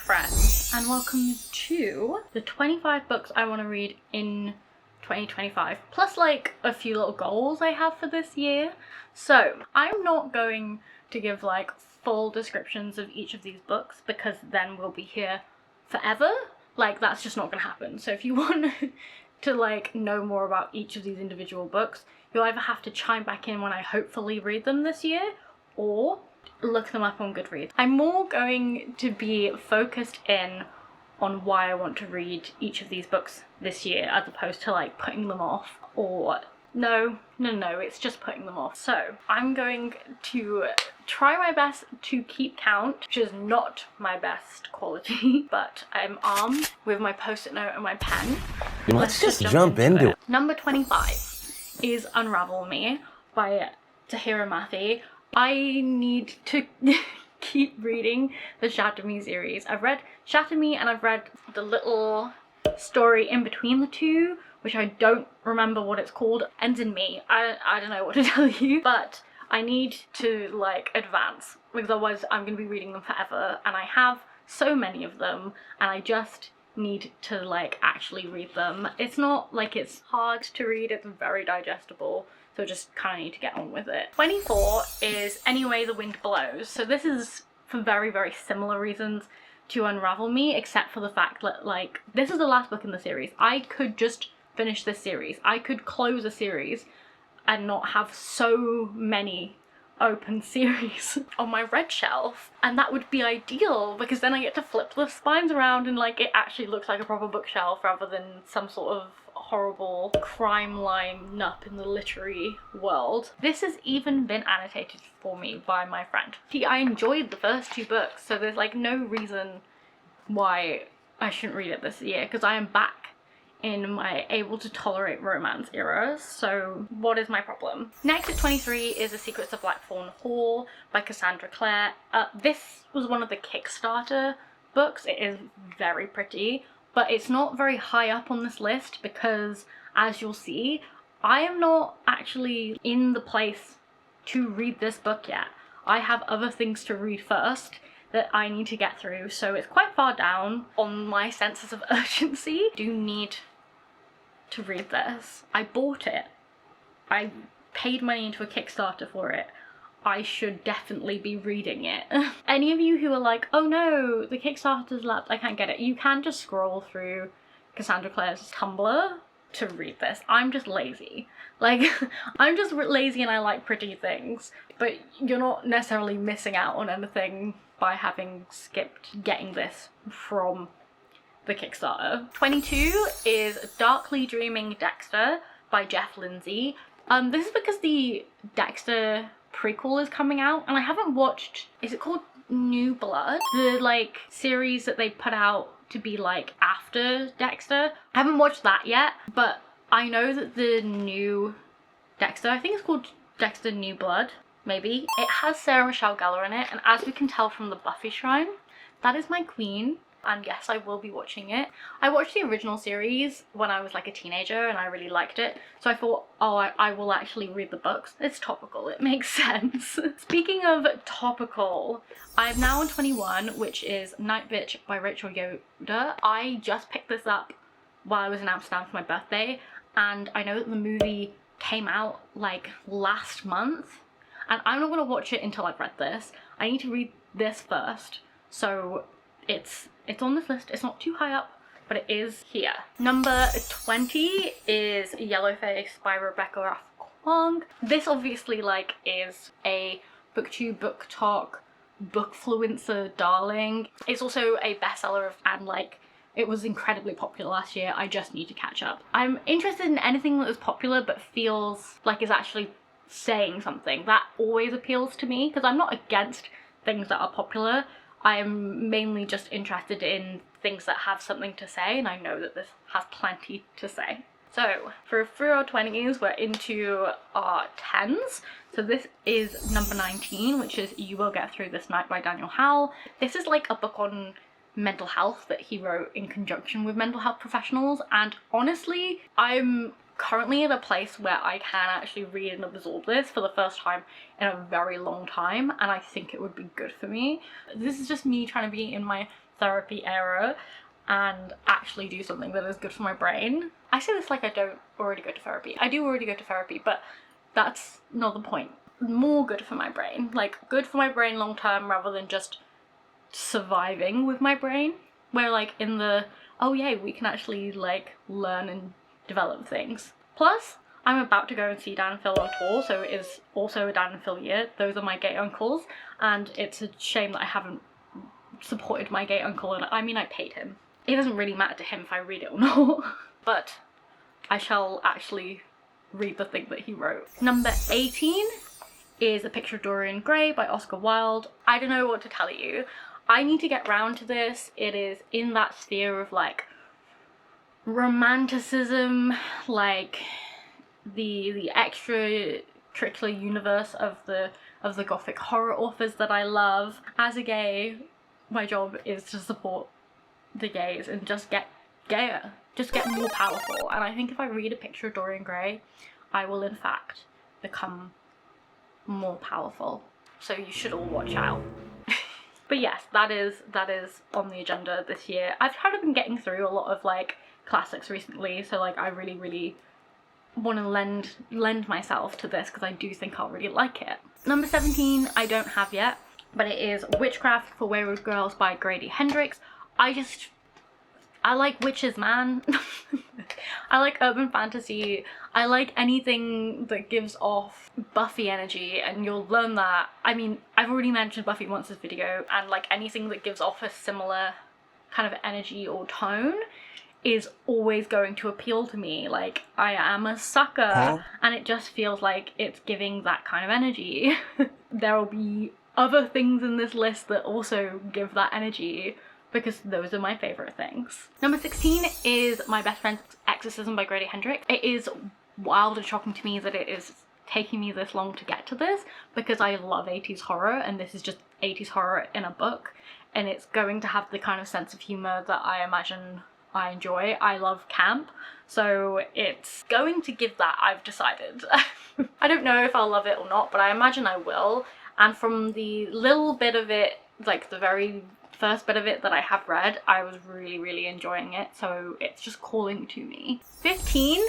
friends, and welcome to the 25 books I want to read in 2025, plus like a few little goals I have for this year. So I'm not going to give like full descriptions of each of these books because then we'll be here forever. Like, that's just not gonna happen. So if you want to like know more about each of these individual books, you'll either have to chime back in when I hopefully read them this year, or look them up on Goodreads. I'm more going to be focused in on why I want to read each of these books this year, as opposed to like putting them off, or no, it's just putting them off. So I'm going to try my best to keep count, which is not my best quality, but I'm armed with my post-it note and my pen. Let's just jump into it. Number 25 is Unravel Me by Tahereh Mafi. I need to keep reading the Shatter Me series. I've read Shatter Me and I've read the little story in between the two, which I don't remember what it's called. Ends in Me. I don't know what to tell you, but I need to like advance, because otherwise I'm going to be reading them forever, and I have so many of them and I just need to like actually read them. It's not like it's hard to read, it's very digestible, so just kind of need to get on with it. 24 is Any Way the Wind Blows. So this is for very, very similar reasons to Unravel Me, except for the fact that like this is the last book in the series. I could just finish this series. I could close a series and not have so many open series on my red shelf, and that would be ideal because then I get to flip the spines around and like it actually looks like a proper bookshelf rather than some sort of horrible crime line up in the literary world. This has even been annotated for me by my friend. I enjoyed the first two books, so there's like no reason why I shouldn't read it this year, because I am back in my able to tolerate romance era, so what is my problem? Next at 23 is The Secrets of Blackthorn Hall by Cassandra Clare. This was one of the Kickstarter books. It is very pretty, but it's not very high up on this list because, as you'll see, I am not actually in the place to read this book yet. I have other things to read first that I need to get through, so it's quite far down on my senses of urgency. I do need to read this. I bought it. I paid money into a Kickstarter for it. I should definitely be reading it. Any of you who are like, oh no, the Kickstarter's lapsed, I can't get it, you can just scroll through Cassandra Clare's Tumblr to read this. I'm just lazy. Like, I'm just lazy and I like pretty things, but you're not necessarily missing out on anything by having skipped getting this from the Kickstarter. 22 is Darkly Dreaming Dexter by Jeff Lindsay. This is because the Dexter prequel is coming out and I haven't watched, is it called New Blood? The like series that they put out to be like after Dexter. I haven't watched that yet, but I know that the new Dexter, I think it's called Dexter New Blood, maybe. It has Sarah Michelle Gellar in it, and as we can tell from the Buffy shrine, that is my queen. And yes, I will be watching it. I watched the original series when I was like a teenager and I really liked it. So I thought, oh, I will actually read the books. It's topical, it makes sense. Speaking of topical, I'm now on 21, which is Night Bitch by Rachel Yoder. I just picked this up while I was in Amsterdam for my birthday, and I know that the movie came out like last month, and I'm not gonna watch it until I've read this. I need to read this first, so it's on this list. It's not too high up, but it is here. Number 20 is Yellowface by Rebecca Raff Kwong. This obviously like is a booktube, book talk, bookfluencer darling. It's also a bestseller and like it was incredibly popular last year. I just need to catch up. I'm interested in anything that is popular but feels like is actually saying something. That always appeals to me because I'm not against things that are popular. I am mainly just interested in things that have something to say, and I know that this has plenty to say. So for through our 20s, we're into our 10s. So this is number 19, which is You Will Get Through This Night by Daniel Howell. This is like a book on mental health that he wrote in conjunction with mental health professionals, and honestly, I'm currently in a place where I can actually read and absorb this for the first time in a very long time, and I think it would be good for me. This is just me trying to be in my therapy era and actually do something that is good for my brain. I say this like I don't already go to therapy. I do already go to therapy, but that's not the point. More good for my brain, like good for my brain long term rather than just surviving with my brain, where like in the, oh yeah, we can actually like learn and develop things. Plus, I'm about to go and see Dan and Phil on tour, so it is also a Dan and Phil year. Those are my gay uncles, and it's a shame that I haven't supported my gay uncle, and I mean I paid him. It doesn't really matter to him if I read it or not, but I shall actually read the thing that he wrote. Number 18 is A Picture of Dorian Gray by Oscar Wilde. I don't know what to tell you. I need to get round to this. It is in that sphere of like romanticism, like the extracurricular universe of the gothic horror authors that I love. As a gay, my job is to support the gays and just get gayer, just get more powerful. And I think if I read A Picture of Dorian Gray, I will in fact become more powerful. So you should all watch out. But yes, that is on the agenda this year. I've kind of been getting through a lot of like classics recently, so like I really want to lend myself to this because I do think I'll really like it. Number 17 I don't have yet, but it is Witchcraft for Wayward Girls by Grady Hendrix. I like witches, man. I like urban fantasy. I like anything that gives off Buffy energy, and you'll learn that. I mean, I've already mentioned Buffy once in this video, and like anything that gives off a similar kind of energy or tone is always going to appeal to me. Like, I am a sucker, and it just feels like it's giving that kind of energy. There will be other things in this list that also give that energy, because those are my favourite things. Number 16 is My Best Friend's Exorcism by Grady Hendrix. It is wild and shocking to me that it is taking me this long to get to this, because I love 80s horror, and this is just 80s horror in a book, and it's going to have the kind of sense of humour that I imagine I enjoy. I love camp, so it's going to give that, I've decided. I don't know if I'll love it or not, but I imagine I will. And from the little bit of it, like the very first bit of it that I have read, I was really enjoying it, so it's just calling to me. 15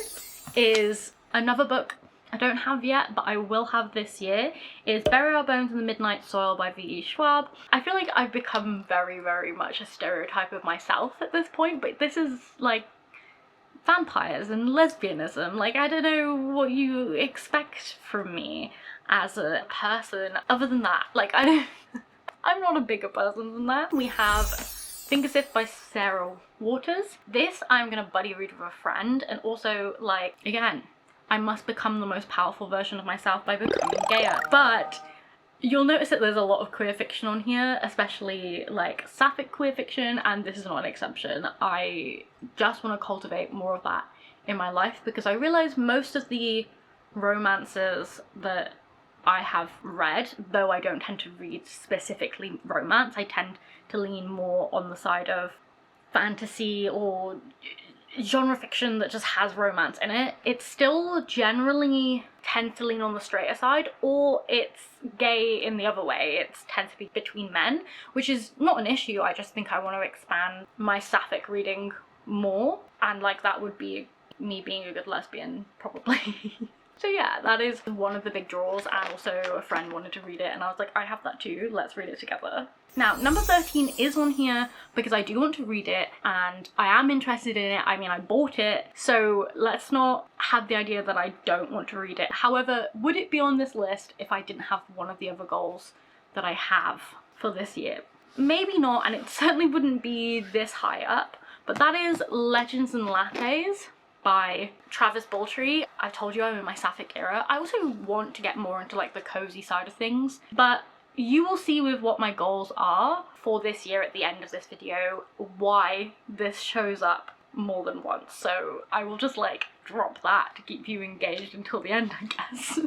is another book I don't have yet, but I will have this year. Is Bury Our Bones in the Midnight Soil by V.E. Schwab. I feel like I've become very much a stereotype of myself at this point, but this is like vampires and lesbianism. Like, I don't know what you expect from me as a person other than that. Like, I'm not a bigger person than that. We have Fingersith by Sarah Waters. This I'm gonna buddy read with a friend, and also, like, again, I must become the most powerful version of myself by becoming gayer. But you'll notice that there's a lot of queer fiction on here, especially like sapphic queer fiction, and this is not an exception. I just want to cultivate more of that in my life, because I realise most of the romances that I have read, though I don't tend to read specifically romance, I tend to lean more on the side of fantasy or genre fiction that just has romance in it. It still generally tends to lean on the straighter side, or it's gay in the other way. It tends to be between men, which is not an issue. I just think I want to expand my sapphic reading more, and like that would be me being a good lesbian, probably. So yeah, that is one of the big draws, and also a friend wanted to read it and I was like, I have that too, let's read it together. Now, number 13 is on here because I do want to read it and I am interested in it. I mean, I bought it, so let's not have the idea that I don't want to read it. However, would it be on this list if I didn't have one of the other goals that I have for this year? Maybe not, and it certainly wouldn't be this high up, but that is Legends and Lattes by Travis Baltree. I told you I'm in my sapphic era. I also want to get more into like the cozy side of things, but you will see with what my goals are for this year at the end of this video why this shows up more than once. So I will just like drop that to keep you engaged until the end, I guess.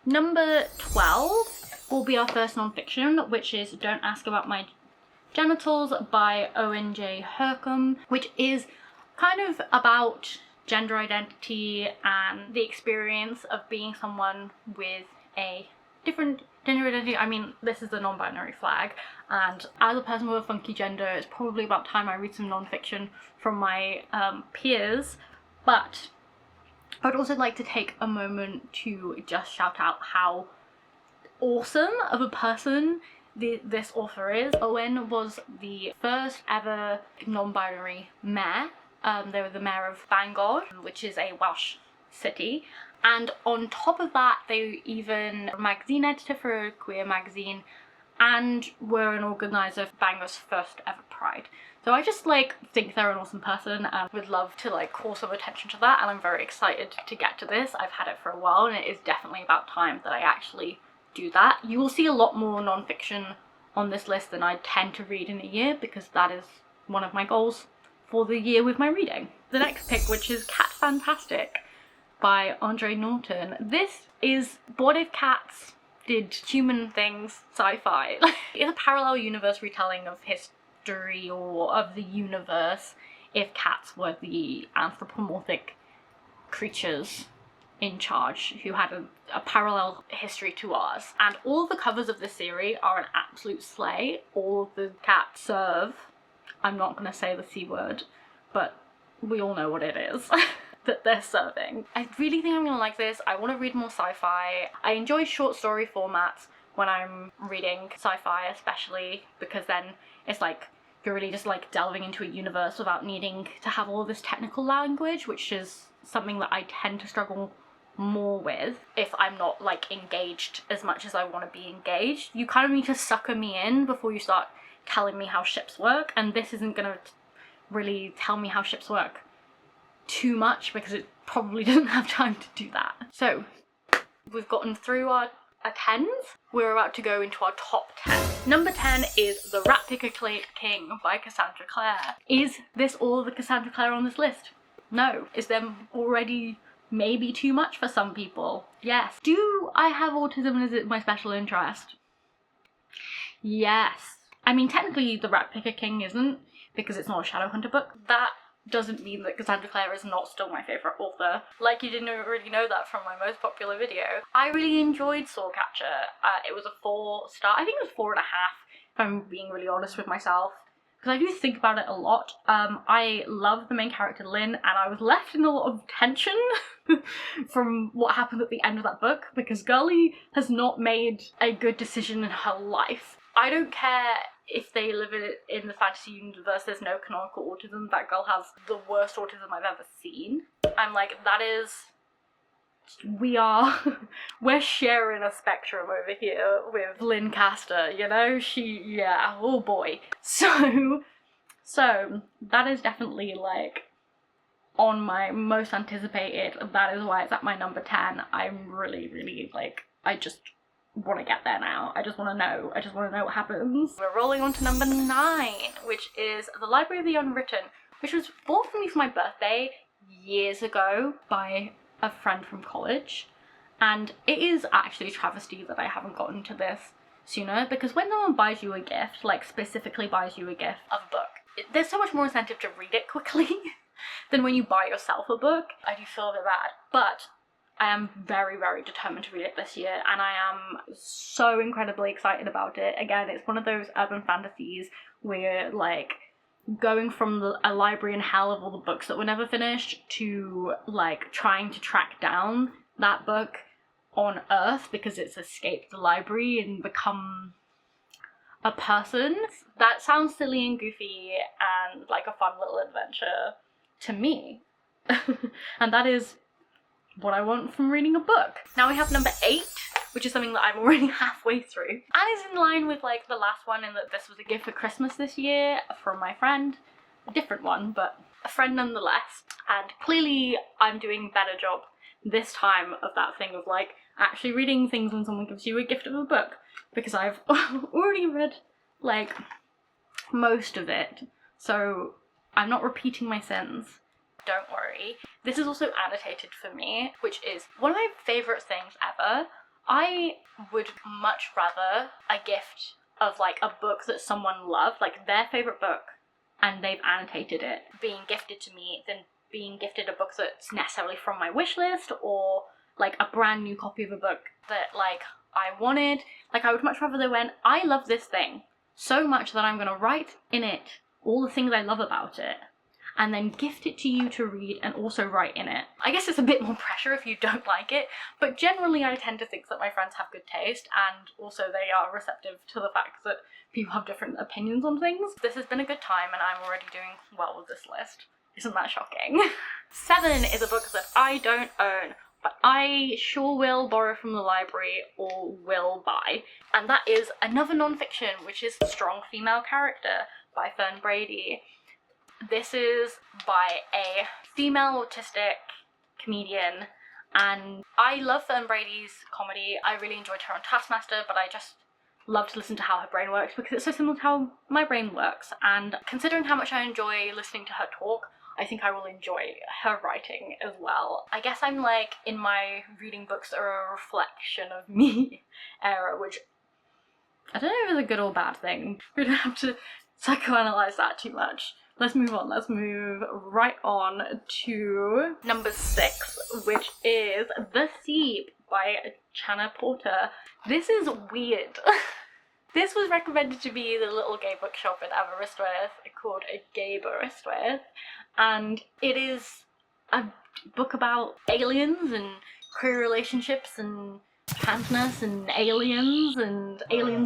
Number 12 will be our first non-fiction, which is Don't Ask About My Genitals by Owen J. Hercombe, which is kind of about gender identity and the experience of being someone with a different gender identity. I mean, this is the non-binary flag, and as a person with a funky gender, it's probably about time I read some non-fiction from my peers. But I'd also like to take a moment to just shout out how awesome of a person this author is. Owen was the first ever non-binary mayor. They were the mayor of Bangor, which is a Welsh city. And on top of that, they even were a magazine editor for a queer magazine and were an organizer of Bangor's first ever Pride. So I just like think they're an awesome person and would love to like call some attention to that, and I'm very excited to get to this. I've had it for a while and it is definitely about time that I actually do that. You will see a lot more non-fiction on this list than I tend to read in a year, because that is one of my goals for the year with my reading. The next pick, which is Cat Fantastic by Andre Norton. This is what if cats did human things sci-fi. It's a parallel universe retelling of history or of the universe if cats were the anthropomorphic creatures in charge who had a parallel history to ours. And all the covers of this series are an absolute slay. All of the cats serve, I'm not going to say the C word, but we all know what it is that they're serving. I really think I'm going to like this. I want to read more sci-fi. I enjoy short story formats when I'm reading sci-fi, especially because then it's like you're really just like delving into a universe without needing to have all this technical language, which is something that I tend to struggle more with if I'm not like engaged as much as I want to be engaged. You kind of need to sucker me in before you start telling me how ships work, and this isn't gonna really tell me how ships work too much because it probably doesn't have time to do that. So we've gotten through our 10s. We're about to go into our top 10. Number 10 is The Rat Picker King by Cassandra Clare. Is this all the Cassandra Clare on this list? No. Is there already maybe too much for some people? Yes. Do I have autism and is it my special interest? Yes. I mean, technically The Rat Picker King isn't, because it's not a Shadowhunter book. That doesn't mean that Cassandra Clare is not still my favourite author. Like you didn't already know that from my most popular video. I really enjoyed Soulcatcher. It was a 4-star, I think it was 4.5 if I'm being really honest with myself, because I do think about it a lot. I love the main character Lynn, and I was left in a lot of tension from what happened at the end of that book, because Girlie has not made a good decision in her life. I don't care if they live in the fantasy universe, there's no canonical autism. That girl has the worst autism I've ever seen. I'm like, that is... we're sharing a spectrum over here with Lynn Castor, you know? Yeah, oh boy. So that is definitely like on my most anticipated. That is why it's at my number 10. I'm really like, I just want to get there now. I just want to know what happens. We're rolling on to number 9, which is The Library of the Unwritten, which was bought for me for my birthday years ago by a friend from college, and it is actually a travesty that I haven't gotten to this sooner, because when someone buys you a gift, like specifically buys you a gift of a book, there's so much more incentive to read it quickly than when you buy yourself a book. I do feel a bit bad, but I am very determined to read it this year, and I am so incredibly excited about it. Again, it's one of those urban fantasies where like going from a library in hell of all the books that were never finished to like trying to track down that book on Earth because it's escaped the library and become a person. That sounds silly and goofy and like a fun little adventure to me. And that is what I want from reading a book. Now we have number 8, which is something that I'm already halfway through, and is in line with like the last one in that this was a gift for Christmas this year from my friend. A different one, but a friend nonetheless. And clearly I'm doing a better job this time of that thing of like actually reading things when someone gives you a gift of a book, because I've already read like most of it, so I'm not repeating my sins. Don't worry. This is also annotated for me, which is one of my favourite things ever. I would much rather a gift of like a book that someone loved, like their favourite book, and they've annotated it, being gifted to me, than being gifted a book that's necessarily from my wish list, or like a brand new copy of a book that like I wanted. Like, I would much rather they went, I love this thing so much that I'm gonna write in it all the things I love about it, and then gift it to you to read and also write in it. I guess it's a bit more pressure if you don't like it, but generally I tend to think that my friends have good taste, and also they are receptive to the fact that people have different opinions on things. This has been a good time and I'm already doing well with this list. Isn't that shocking? 7 is a book that I don't own, but I sure will borrow from the library or will buy, and that is another non-fiction, which is Strong Female Character by Fern Brady. This is by a female autistic comedian, and I love Fern Brady's comedy. I really enjoyed her on Taskmaster, but I just love to listen to how her brain works because it's so similar to how my brain works, and considering how much I enjoy listening to her talk, I think I will enjoy her writing as well. I guess I'm like in my reading books that are a reflection of me era, which I don't know if it's a good or bad thing. We don't have to psychoanalyze that too much. Let's move on. Let's move right on to number 6, which is The Seep by Channa Porter. This is weird. This was recommended to be the little gay bookshop in Aberystwyth called Gayberystwyth, and it is a book about aliens and queer relationships and transness and aliens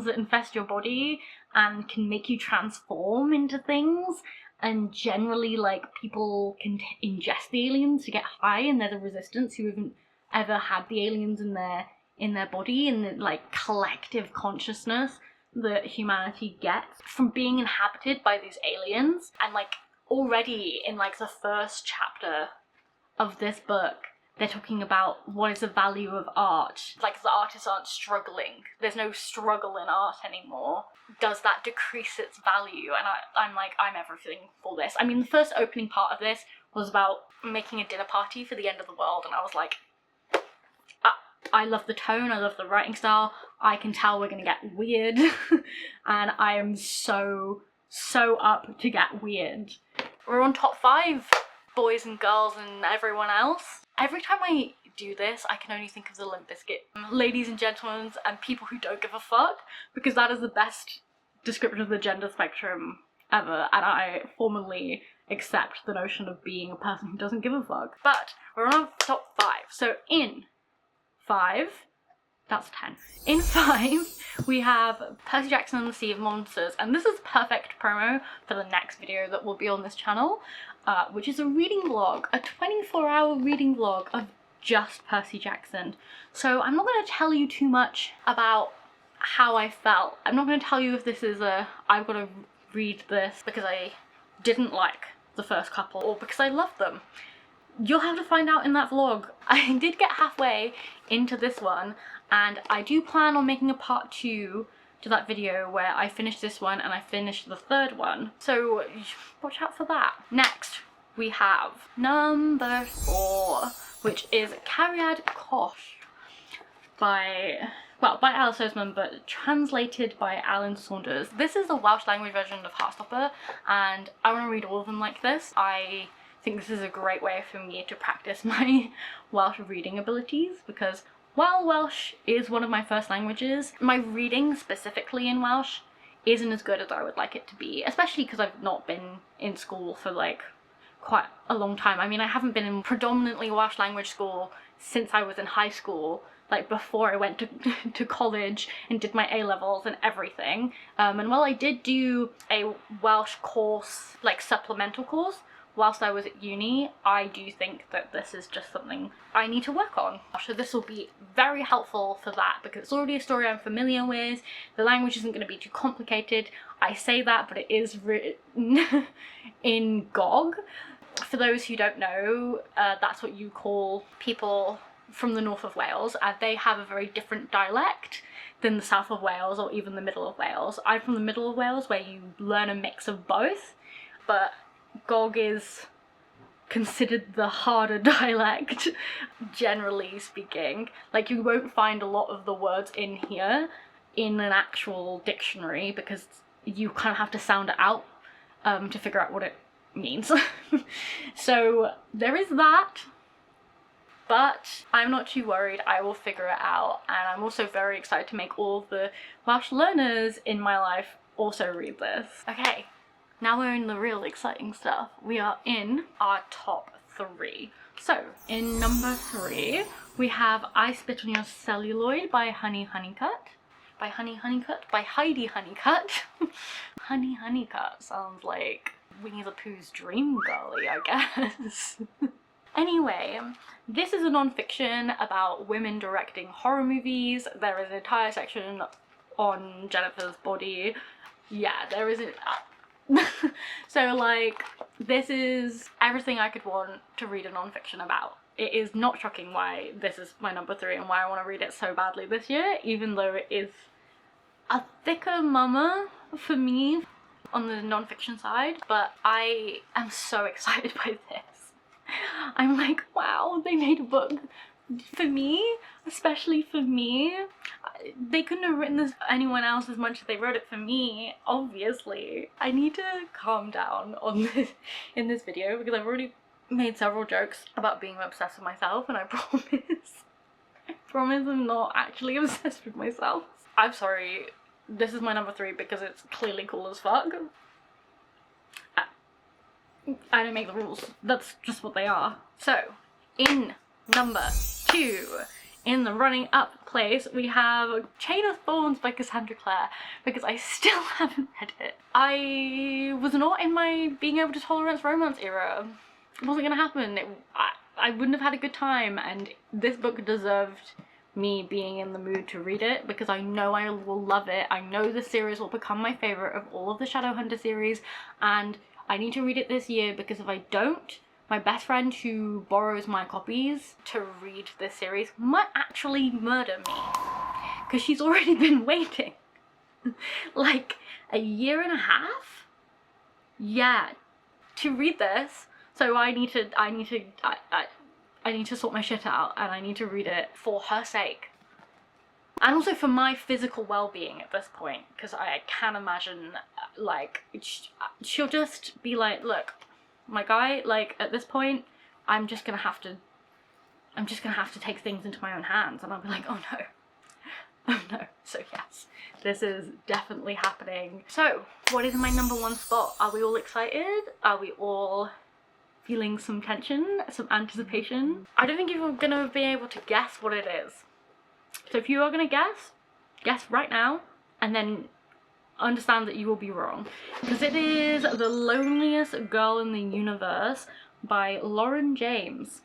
that infest your body and can make you transform into things, and generally like people can ingest the aliens to get high, and there's a resistance who haven't ever had the aliens in their body, and the like collective consciousness that humanity gets from being inhabited by these aliens. And like already in like the first chapter of this book, they're talking about what is the value of art. Like the artists aren't struggling. There's no struggle in art anymore. Does that decrease its value? And I'm like, I'm everything for this. I mean, the first opening part of this was about making a dinner party for the end of the world, and I was like, I love the tone, I love the writing style, I can tell we're gonna get weird, and I am so up to get weird. We're on top 5, boys and girls and everyone else. Every time I do this, I can only think of the Limp Bizkit ladies and gentlemen and people who don't give a fuck, because that is the best description of the gender spectrum ever, and I formally accept the notion of being a person who doesn't give a fuck. But we're on top 5, so in 5, that's 10. In 5, we have Percy Jackson and the Sea of Monsters, and this is perfect promo for the next video that will be on this channel, which is a reading vlog, a 24-hour reading vlog of just Percy Jackson. So I'm not going to tell you too much about how I felt. I'm not going to tell you if this is I've got to read this because I didn't like the first couple or because I love them. You'll have to find out in that vlog. I did get halfway into this one, and I do plan on making a part 2 to that video where I finish this one and I finish the 3rd one. So watch out for that. Next, we have number 4, which is Cariad Kosh by Alice Oseman, but translated by Alan Saunders. This is a Welsh language version of Heartstopper, and I want to read all of them like this. I think this is a great way for me to practice my Welsh reading abilities, because while Welsh is one of my first languages, my reading specifically in Welsh isn't as good as I would like it to be, especially because I've not been in school for like quite a long time. I mean, I haven't been in predominantly Welsh language school since I was in high school, like before I went to college and did my A-levels and everything. And while I did do a Welsh course, like supplemental course, whilst I was at uni, I do think that this is just something I need to work on. So this will be very helpful for that because it's already a story I'm familiar with. The language isn't going to be too complicated. I say that, but it is written in Gog. For those who don't know, that's what you call people from the north of Wales, and they have a very different dialect than the south of Wales or even the middle of Wales. I'm from the middle of Wales, where you learn a mix of both, but Gog is considered the harder dialect, generally speaking. Like, you won't find a lot of the words in here in an actual dictionary because you kind of have to sound it out to figure out what it means. So there is that. but I'm not too worried. I will figure it out, and I'm also very excited to make all the Welsh learners in my life also read this. Okay, now we're in the real exciting stuff. We are in our top 3. So, in number 3, we have I Spit on Your Celluloid by Honey Honeycutt. By Heidi Honeycutt. Honey Honeycutt sounds like Winnie the Pooh's dream girlie, I guess. Anyway, this is a non-fiction about women directing horror movies. There is an entire section on Jennifer's body. Yeah, there is so like, this is everything I could want to read a non-fiction about. It is not shocking why this is my number 3 and why I want to read it so badly this year, even though it is a thicker mama for me on the non-fiction side, but I am so excited by this. I'm like, wow, they made a book for me, especially for me. They couldn't have written this for anyone else as much as they wrote it for me, obviously. I need to calm down on this in this video because I've already made several jokes about being obsessed with myself, and I promise I'm not actually obsessed with myself. I'm sorry, this is my number 3 because it's clearly cool as fuck. I don't make the rules, that's just what they are. So, in number 2, in the running up place, we have Chain of Thorns by Cassandra Clare, because I still haven't read it. I was not in my being able to tolerance romance era. It wasn't gonna happen. I wouldn't have had a good time, and this book deserved me being in the mood to read it because I know I will love it. I know the series will become my favourite of all of the Shadowhunter series, and I need to read it this year because if I don't, my best friend who borrows my copies to read this series might actually murder me because she's already been waiting like a year and a half, yeah, to read this. So I need to sort my shit out, and I need to read it for her sake. And also for my physical well-being at this point, because I can imagine, like, she'll just be like, look, my guy, like, at this point, I'm just gonna have to take things into my own hands, and I'll be like, oh no. Oh no. So yes, this is definitely happening. So, what is my number 1 spot? Are we all excited? Are we all feeling some tension, some anticipation? I don't think you're gonna be able to guess what it is. So if you are gonna guess right now, and then understand that you will be wrong. Because it is The Loneliest Girl in the Universe by Lauren James.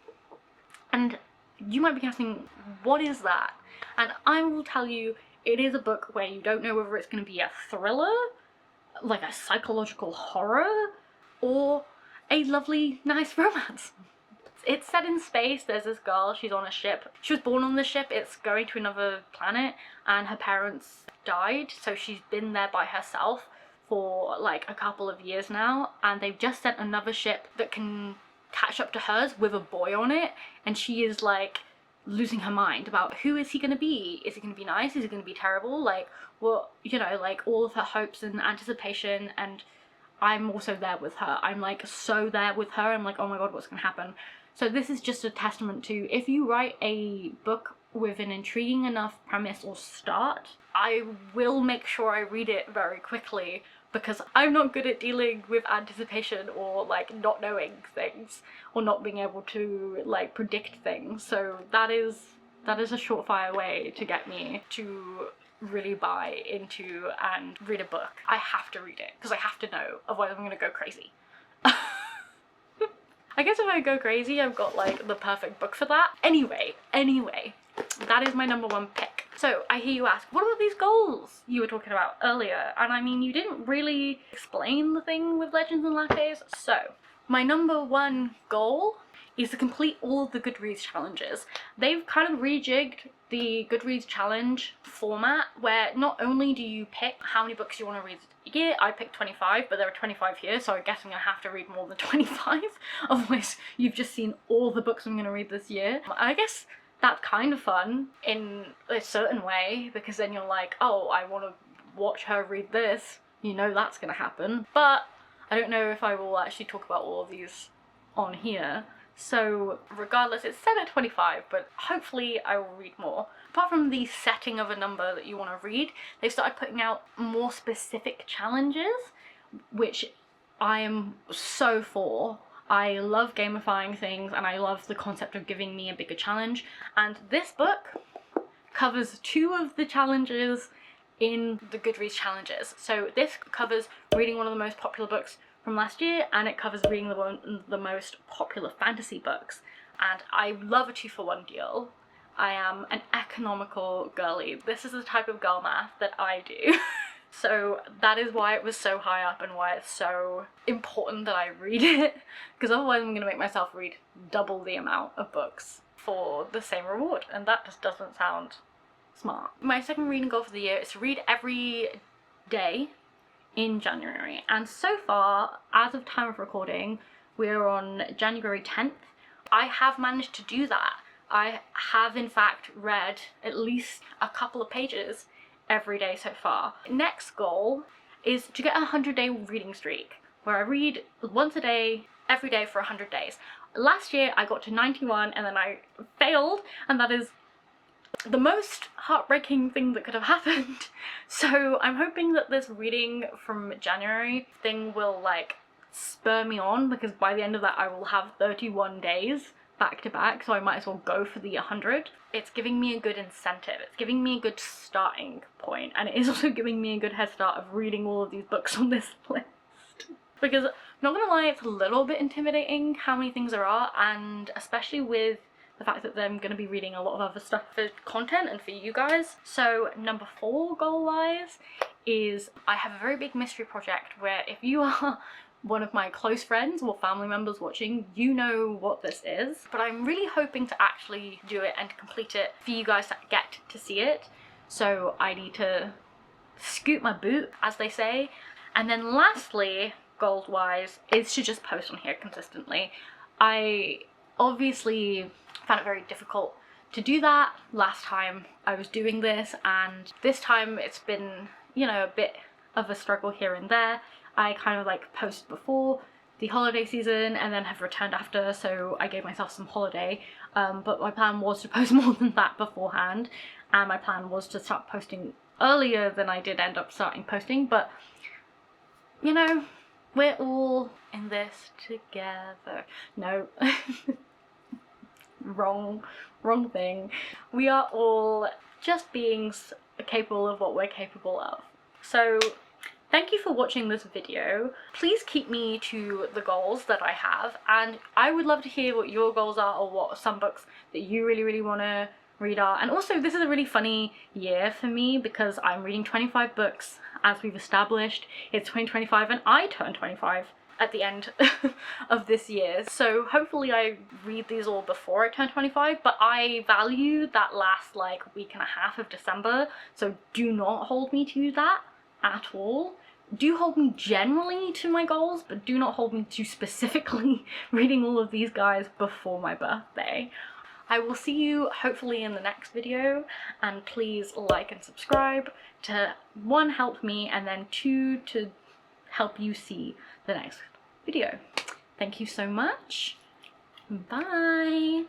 And you might be asking, what is that? And I will tell you, it is a book where you don't know whether it's gonna be a thriller, like a psychological horror, or a lovely, nice romance. It's set in space. There's this girl, she's on a ship. She was born on the ship, it's going to another planet, and her parents died, so she's been there by herself for like a couple of years now, and they've just sent another ship that can catch up to hers with a boy on it, and she is like losing her mind about who is he gonna be? Is he gonna be nice? Is he gonna be terrible? Like, well, you know, like all of her hopes and anticipation, and I'm also there with her. I'm like so there with her. I'm like, oh my god, what's gonna happen? So this is just a testament to, if you write a book with an intriguing enough premise or start, I will make sure I read it very quickly because I'm not good at dealing with anticipation or like not knowing things or not being able to like predict things. So that is a surefire way to get me to really buy into and read a book. I have to read it because I have to know, otherwise I'm gonna go crazy. I guess if I go crazy, I've got like the perfect book for that. Anyway, that is my number 1 pick. So I hear you ask, what about these goals you were talking about earlier? And I mean, you didn't really explain the thing with Legends and Lattes. So my number 1 goal is to complete all of the Goodreads challenges. They've kind of rejigged the Goodreads challenge format where not only do you pick how many books you want to read a year, I picked 25, but there are 25 here, so I guess I'm gonna have to read more than 25. Otherwise, you've just seen all the books I'm gonna read this year. I guess that's kind of fun in a certain way, because then you're like, oh, I want to watch her read this. You know that's gonna happen. But I don't know if I will actually talk about all of these on here, So regardless, it's set at 25, but hopefully I will read more. Apart from the setting of a number that you want to read, they've started putting out more specific challenges, which I am so for. I love gamifying things and I love the concept of giving me a bigger challenge, and this book covers 2 of the challenges in the Goodreads challenges. So this covers reading one of the most popular books from last year, and it covers reading the most popular fantasy books. And I love a 2-for-1 deal. I am an economical girly. This is the type of girl math that I do. So that is why it was so high up and why it's so important that I read it, because otherwise I'm going to make myself read double the amount of books for the same reward, and that just doesn't sound smart. My second reading goal for the year is to read every day in January, and so far, as of time of recording, we're on January 10th. I have managed to do that. I have in fact read at least a couple of pages every day so far. Next goal is to get a 100-day reading streak where I read once a day every day for 100 days. Last year I got to 91 and then I failed, and that is the most heartbreaking thing that could have happened. So I'm hoping that this reading from January thing will like spur me on, because by the end of that I will have 31 days back to back, so I might as well go for the 100. It's giving me a good incentive, it's giving me a good starting point, and it is also giving me a good head start of reading all of these books on this list. Because, I'm not gonna lie, it's a little bit intimidating how many things there are, and especially with the fact that I'm going to be reading a lot of other stuff for content and for you guys. So number 4 goal-wise is I have a very big mystery project where if you are one of my close friends or family members watching, you know what this is. But I'm really hoping to actually do it and complete it for you guys to get to see it. So I need to scoot my boot, as they say. And then lastly, goals-wise, is to just post on here consistently. I obviously found it very difficult to do that last time I was doing this, and this time it's been, you know, a bit of a struggle here and there. I kind of like posted before the holiday season and then have returned after, so I gave myself some holiday, but my plan was to post more than that beforehand, and my plan was to start posting earlier than I did end up starting posting. But you know, we're all in this together. No. wrong thing. We are all just beings capable of what we're capable of. So thank you for watching this video. Please keep me to the goals that I have, and I would love to hear what your goals are, or what some books that you really want to read are. And also, this is a really funny year for me because I'm reading 25 books, as we've established. It's 2025 and I turn 25 at the end of this year, so hopefully I read these all before I turn 25, but I value that last like week and a half of December, so do not hold me to that at all. Do hold me generally to my goals, but do not hold me to specifically reading all of these guys before my birthday. I will see you hopefully in the next video, and please like and subscribe to 1, help me, and then 2, to help you see the next video. Thank you so much. Bye.